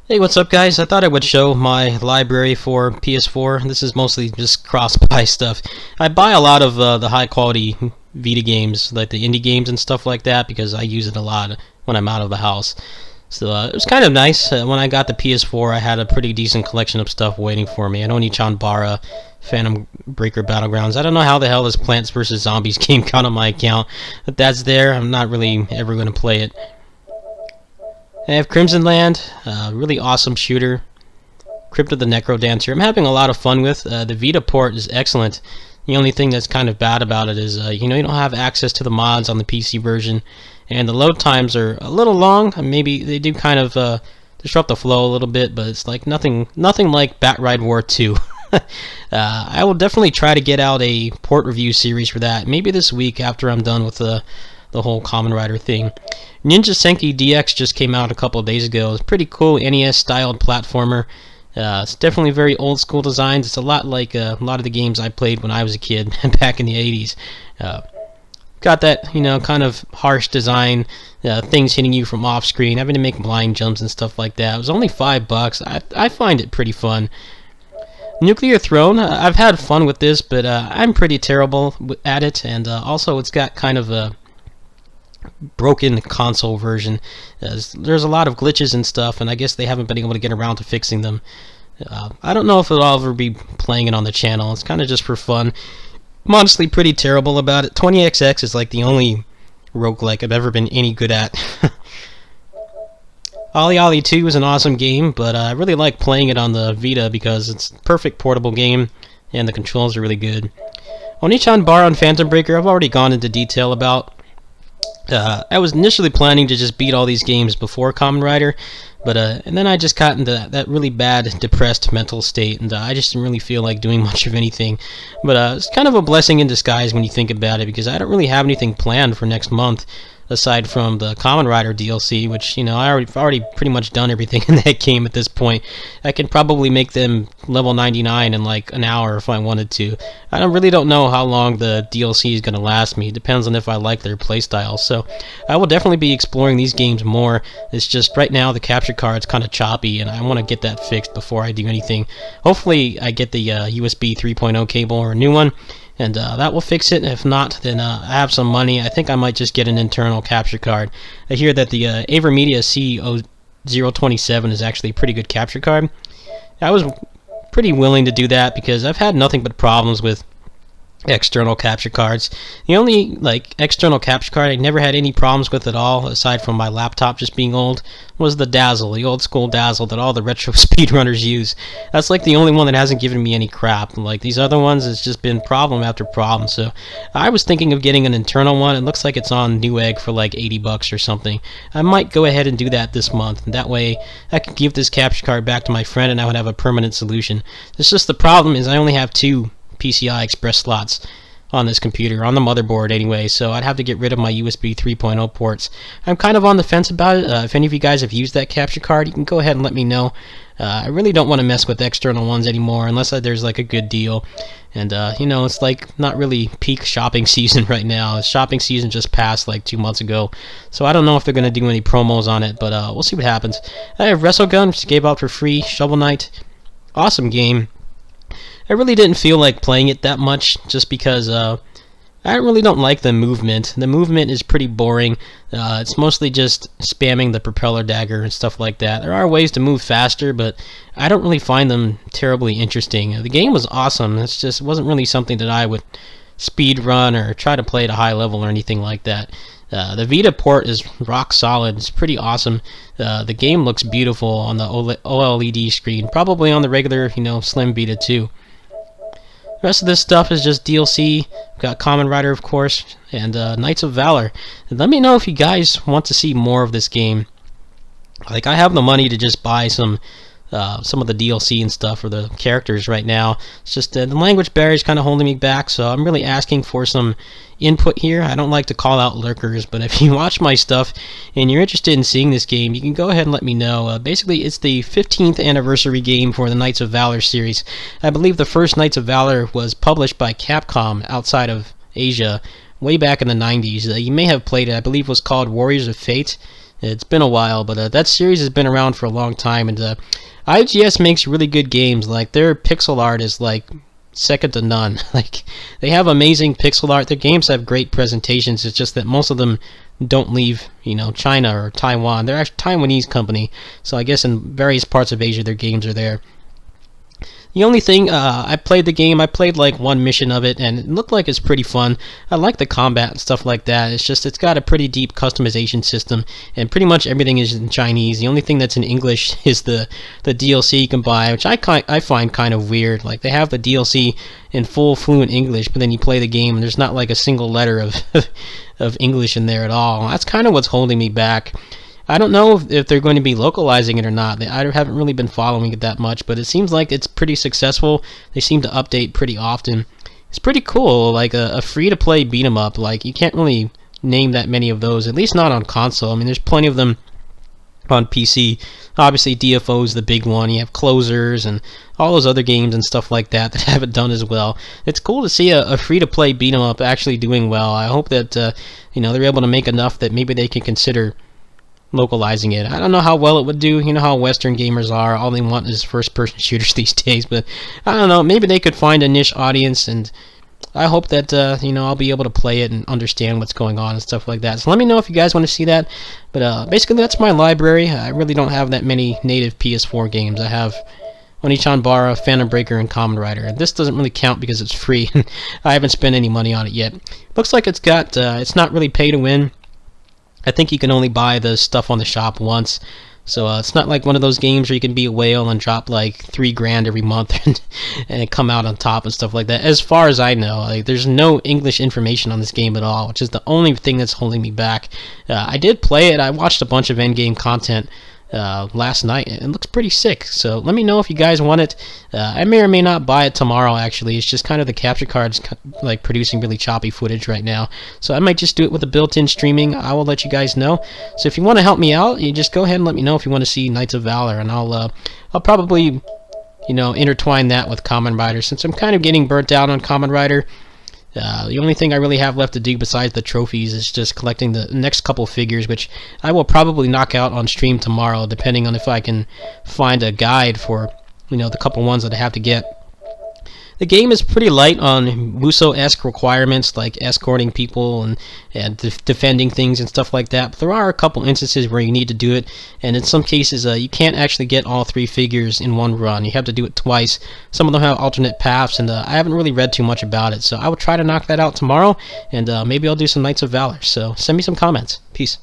Hey, what's up guys? I thought I would show my library for PS4. This is mostly just cross-buy stuff. I buy a lot of the high-quality Vita games, like the indie games and stuff like that, because I use it a lot when I'm out of the house. So it was kind of nice. When I got the PS4, I had a pretty decent collection of stuff waiting for me. I know Bara, Phantom Breaker Battlegrounds. I don't know how the hell this Plants vs. Zombies game got on my account, but that's there. I'm not really ever going to play it. I have Crimson Land, really awesome shooter. Crypt of the Necrodancer. I'm having a lot of fun with. The Vita port is excellent. The only thing that's kind of bad about it is, you don't have access to the mods on the PC version, and the load times are a little long. Maybe they do kind of disrupt the flow a little bit, but it's like nothing like Bat Ride War 2. I will definitely try to get out a port review series for that. Maybe this week after I'm done with the whole Kamen Rider thing. Ninja Senki Dx just came out a couple of days ago. It's pretty cool NES-styled platformer. It's definitely very old-school designs. It's a lot like a lot of the games I played when I was a kid back in the 80s. Got that, kind of harsh design, things hitting you from off-screen, having to make blind jumps and stuff like that. It was only $5. I find it pretty fun. Nuclear Throne, I've had fun with this, but I'm pretty terrible at it, and also it's got kind of a broken console version. There's a lot of glitches and stuff, and I guess they haven't been able to get around to fixing them. I don't know if I'll ever be playing it on the channel. It's kind of just for fun. I'm honestly pretty terrible about it. 20XX is like the only roguelike I've ever been any good at. Ollie Ollie 2 is an awesome game, but I really like playing it on the Vita because it's a perfect portable game, and the controls are really good. Onichan Bar on Phantom Breaker, I've already gone into detail about. I was initially planning to just beat all these games before Kamen Rider, but and then I just got into that really bad, depressed mental state, and I just didn't really feel like doing much of anything. But it's kind of a blessing in disguise when you think about it, because I don't really have anything planned for next month, aside from the Kamen Rider DLC, which, I've already pretty much done everything in that game at this point. I can probably make them level 99 in like an hour if I wanted to. I really don't know how long the DLC is going to last me. It depends on if I like their playstyle. So I will definitely be exploring these games more. It's just right now the capture card's kind of choppy, and I want to get that fixed before I do anything. Hopefully I get the USB 3.0 cable or a new one, and that will fix it. If not, then I have some money. I think I might just get an internal capture card. I hear that the AverMedia C027 is actually a pretty good capture card. I was pretty willing to do that because I've had nothing but problems with external capture cards. The only external capture card I never had any problems with at all, aside from my laptop just being old, was the Dazzle, the old school Dazzle that all the retro speedrunners use. That's like the only one that hasn't given me any crap. Like these other ones, it's just been problem after problem. So I was thinking of getting an internal one. It looks like it's on Newegg for like $80 or something. I might go ahead and do that this month, and that way I could give this capture card back to my friend and I would have a permanent solution. It's just the problem is I only have 2 PCI Express slots on this computer, on the motherboard anyway, so I'd have to get rid of my USB 3.0 ports. I'm kind of on the fence about it. If any of you guys have used that capture card, you can go ahead and let me know. I really don't want to mess with external ones anymore unless there's like a good deal. And it's like not really peak shopping season right now. Shopping season just passed like 2 months ago, so I don't know if they're going to do any promos on it, but we'll see what happens. I have WrestleGun, which gave out for free. Shovel Knight, awesome game. I really didn't feel like playing it that much just because I really don't like the movement. The movement is pretty boring. It's mostly just spamming the propeller dagger and stuff like that. There are ways to move faster, but I don't really find them terribly interesting. The game was awesome. It just wasn't really something that I would speed run or try to play at a high level or anything like that. The Vita port is rock solid. It's pretty awesome. The game looks beautiful on the OLED screen, probably on the regular, slim Vita too. The rest of this stuff is just DLC. We've got Kamen Rider, of course, and Knights of Valor. And let me know if you guys want to see more of this game. Like, I have the money to just buy some of the DLC and stuff for the characters right now. It's just the language barrier is kind of holding me back, so I'm really asking for some input here. I don't like to call out lurkers, but if you watch my stuff and you're interested in seeing this game, you can go ahead and let me know. Basically, it's the 15th anniversary game for the Knights of Valor series. I believe the first Knights of Valor was published by Capcom outside of Asia way back in the 90s. You may have played it. I believe it was called Warriors of Fate. It's been a while, but that series has been around for a long time, and IGS makes really good games. Like, their pixel art is like second to none. Like, they have amazing pixel art. Their games have great presentations. It's just that most of them don't leave, China or Taiwan. They're actually a Taiwanese company, so I guess in various parts of Asia their games are there. The only thing, I played the game, I played like one mission of it, and it looked like it's pretty fun. I like the combat and stuff like that. It's just, it's got a pretty deep customization system, and pretty much everything is in Chinese. The only thing that's in English is the DLC you can buy, which I find kind of weird. Like, they have the DLC in full fluent English, but then you play the game and there's not like a single letter of of English in there at all. That's kind of what's holding me back. I don't know if they're going to be localizing it or not. I haven't really been following it that much, but it seems like it's pretty successful. They seem to update pretty often. It's pretty cool, like a free-to-play beat-em-up. Like, you can't really name that many of those, at least not on console. I mean, there's plenty of them on PC. Obviously, DFO's the big one. You have Closers and all those other games and stuff like that that haven't done as well. It's cool to see a free-to-play beat-em-up actually doing well. I hope that they're able to make enough that maybe they can consider localizing it. I don't know how well it would do. You know how Western gamers are. All they want is first-person shooters these days. But I don't know. Maybe they could find a niche audience, and I hope that I'll be able to play it and understand what's going on and stuff like that. So let me know if you guys want to see that. But basically, that's my library. I really don't have that many native PS4 games. I have Onichan Bara, Phantom Breaker, and Kamen Rider. This doesn't really count because it's free. I haven't spent any money on it yet. Looks like it's got. It's not really pay to win. I think you can only buy the stuff on the shop once, so it's not like one of those games where you can be a whale and drop like $3,000 every month and come out on top and stuff like that. As far as I know, like, there's no English information on this game at all, which is the only thing that's holding me back. I did play it. I watched a bunch of endgame content last night. It looks pretty sick, so let me know if you guys want it. I may or may not buy it tomorrow. Actually, it's just kind of the capture card's like producing really choppy footage right now, so I might just do it with the built-in streaming. I will let you guys know. So if you want to help me out, you just go ahead and let me know if you want to see Knights of Valor, and I'll probably intertwine that with Kamen Rider, since I'm kind of getting burnt out on Kamen Rider. The only thing I really have left to do besides the trophies is just collecting the next couple figures, which I will probably knock out on stream tomorrow, depending on if I can find a guide for the couple ones that I have to get. The game is pretty light on Musou-esque requirements, like escorting people and defending things and stuff like that. But there are a couple instances where you need to do it, and in some cases you can't actually get all three figures in one run. You have to do it twice. Some of them have alternate paths, and I haven't really read too much about it, so I will try to knock that out tomorrow, and maybe I'll do some Knights of Valor. So send me some comments. Peace.